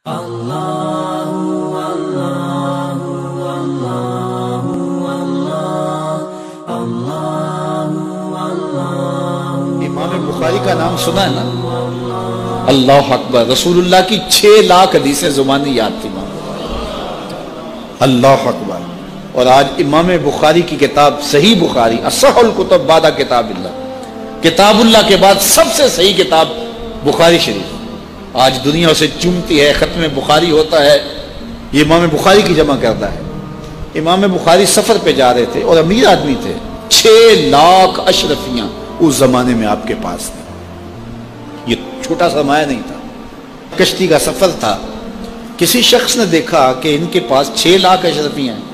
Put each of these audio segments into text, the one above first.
امام بخاری کا نام سنا ہے نا؟ اللہ اکبر، رسول اللہ کی 6 لاکھ حدیثیں زبانی یاد تھی امام بخاری۔ اللہ اکبر۔ اور آج امام بخاری کی کتاب صحیح بخاری، اصح الکتب بعد کتاب اللہ، کتاب اللہ کے بعد سب سے صحیح کتاب بخاری شریف آج دنیا اسے چومتی ہے۔ ختم بخاری ہوتا ہے، یہ امام بخاری کی جمع کرتا ہے۔ امام بخاری سفر پہ جا رہے تھے اور امیر آدمی تھے، 6 لاکھ اشرفیاں اس زمانے میں آپ کے پاس تھے۔ یہ چھوٹا سرمایہ نہیں تھا، کشتی کا سفر تھا۔ کسی شخص نے دیکھا کہ ان کے پاس 6 لاکھ اشرفیاں ہیں۔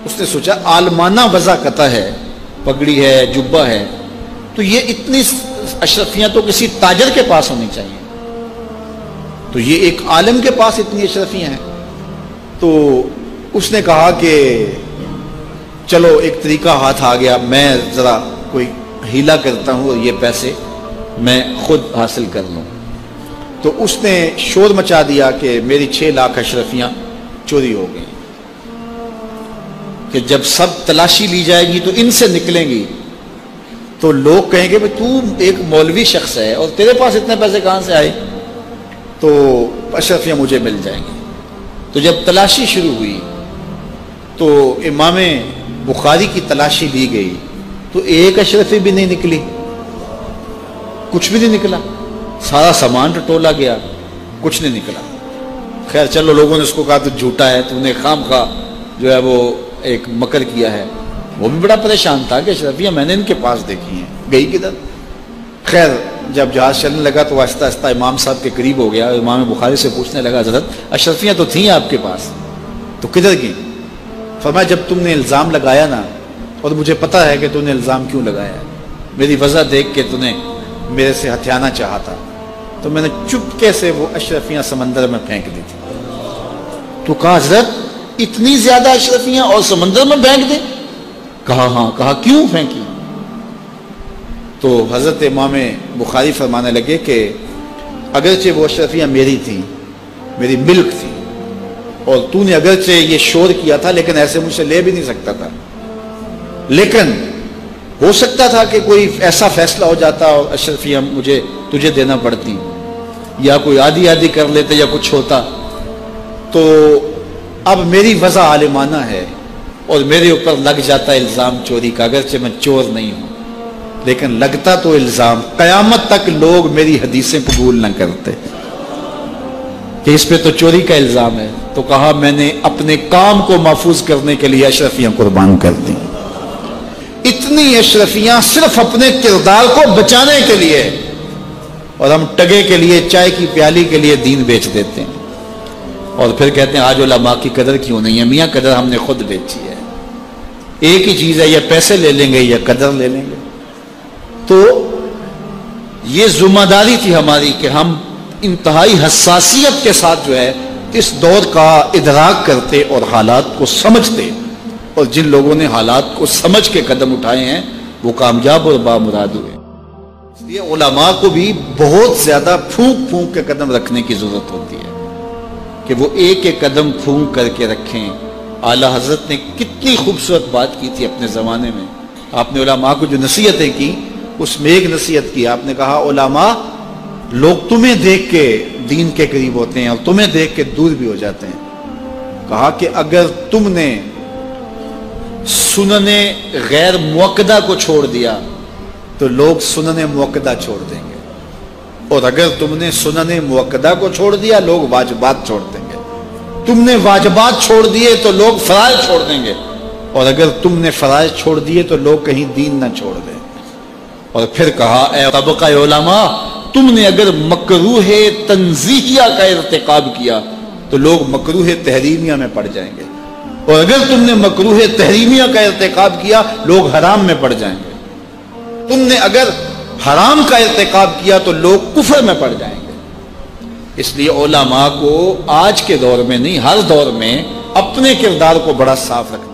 اس نے سوچا عالمانہ وضع قطع ہے، پگڑی ہے، جبہ ہے، تو یہ اتنی اشرفیاں تو کسی تاجر کے پاس ہونی چاہیے، تو یہ ایک عالم کے پاس اتنی اشرفیاں ہیں۔ تو اس نے کہا کہ چلو ایک طریقہ ہاتھ آ گیا، میں ذرا کوئی ہیلا کرتا ہوں اور یہ پیسے میں خود حاصل کر لوں۔ تو اس نے شور مچا دیا کہ میری 6 لاکھ اشرفیاں چوری ہو گئی، کہ جب سب تلاشی لی جائے گی تو ان سے نکلیں گی تو لوگ کہیں گے بھئی تو ایک مولوی شخص ہے اور تیرے پاس اتنے پیسے کہاں سے آئے، تو اشرفیاں مجھے مل جائیں گی۔ تو جب تلاشی شروع ہوئی تو امام بخاری کی تلاشی لی گئی تو ایک اشرفی بھی نہیں نکلی، کچھ بھی نہیں نکلا، سارا سامان ٹٹولا گیا، کچھ نہیں نکلا۔ خیر چلو، لوگوں نے اس کو کہا تو جھوٹا ہے، تو نے خام خواہ جو ہے وہ ایک مکر کیا ہے۔ وہ بھی بڑا پریشان تھا کہ اشرفیاں میں نے ان کے پاس دیکھی ہیں، گئی کدھر؟ خیر جب جہاز چلنے لگا تو آہستہ آہستہ امام صاحب کے قریب ہو گیا، امام بخاری سے پوچھنے لگا حضرت اشرفیاں تو تھیں آپ کے پاس، تو کدھر گئیں؟ فرمایا جب تم نے الزام لگایا نا، اور مجھے پتا ہے کہ تم نے الزام کیوں لگایا ہے، میری وجہ دیکھ کے تم نے میرے سے ہتھیانا چاہا تھا، تو میں نے چپکے سے وہ اشرفیاں سمندر میں پھینک دی تھی۔ تو کہا حضرت اتنی زیادہ اشرفیاں اور سمندر میں پھینک دیں؟ کہا ہاں۔ کہا کیوں پھینکی؟ تو حضرت امام بخاری فرمانے لگے کہ اگرچہ وہ اشرفیاں میری تھیں، میری ملک تھی، اور تو نے اگرچہ یہ شور کیا تھا لیکن ایسے مجھ سے لے بھی نہیں سکتا تھا، لیکن ہو سکتا تھا کہ کوئی ایسا فیصلہ ہو جاتا اور اشرفیاں مجھے تجھے دینا پڑتی، یا کوئی آدھی آدھی کر لیتے یا کچھ ہوتا، تو اب میری وضع عالمانہ ہے اور میرے اوپر لگ جاتا الزام چوری کا، اگرچہ میں چور نہیں ہوں لیکن لگتا تو الزام، قیامت تک لوگ میری حدیثیں قبول نہ کرتے کہ اس پہ تو چوری کا الزام ہے۔ تو کہا میں نے اپنے کام کو محفوظ کرنے کے لیے اشرفیاں قربان کر دی، اتنی اشرفیاں صرف اپنے کردار کو بچانے کے لیے، اور ہم ٹگے کے لیے، چائے کی پیالی کے لیے دین بیچ دیتے ہیں، اور پھر کہتے ہیں آج علماء کی قدر کیوں نہیں ہے؟ میاں قدر ہم نے خود بیچی ہے، ایک ہی چیز ہے، یا پیسے لے لیں گے یا قدر لے لیں گے۔ تو یہ ذمہ داری تھی ہماری کہ ہم انتہائی حساسیت کے ساتھ جو ہے اس دور کا ادراک کرتے اور حالات کو سمجھتے، اور جن لوگوں نے حالات کو سمجھ کے قدم اٹھائے ہیں وہ کامیاب اور بامراد ہوئے۔ اس لیے علماء کو بھی بہت زیادہ پھونک پھونک کے قدم رکھنے کی ضرورت ہوتی ہے کہ وہ ایک ایک قدم پھونک کر کے رکھیں۔ اعلیٰ حضرت نے کتنی خوبصورت بات کی تھی اپنے زمانے میں، آپ نے علماء کو جو نصیحتیں کی اس میں ایک نصیحت کی، آپ نے کہا علماء لوگ تمہیں دیکھ کے دین کے قریب ہوتے ہیں اور تمہیں دیکھ کے دور بھی ہو جاتے ہیں۔ کہا کہ اگر تم نے سنن غیر موقدہ کو چھوڑ دیا تو لوگ سنن موقدہ چھوڑ دیں گے، اور اگر تم نے سنن موقدہ کو چھوڑ دیا لوگ واجبات چھوڑ دیں گے، تم نے واجبات چھوڑ دیے تو لوگ فرائض چھوڑ دیں گے، اور اگر تم نے فرائض چھوڑ دیے تو لوگ کہیں دین نہ چھوڑ دیں۔ اور پھر کہا اے طبقہ علماء، تم نے اگر مکروہ تنزیہیہ کا ارتکاب کیا تو لوگ مکروہ تحریمیہ میں پڑ جائیں گے، اور اگر تم نے مکروہ تحریمیہ کا ارتکاب کیا لوگ حرام میں پڑ جائیں گے، تم نے اگر حرام کا ارتکاب کیا تو لوگ کفر میں پڑ جائیں گے۔ اس لیے علماء کو آج کے دور میں نہیں، ہر دور میں اپنے کردار کو بڑا صاف رکھنا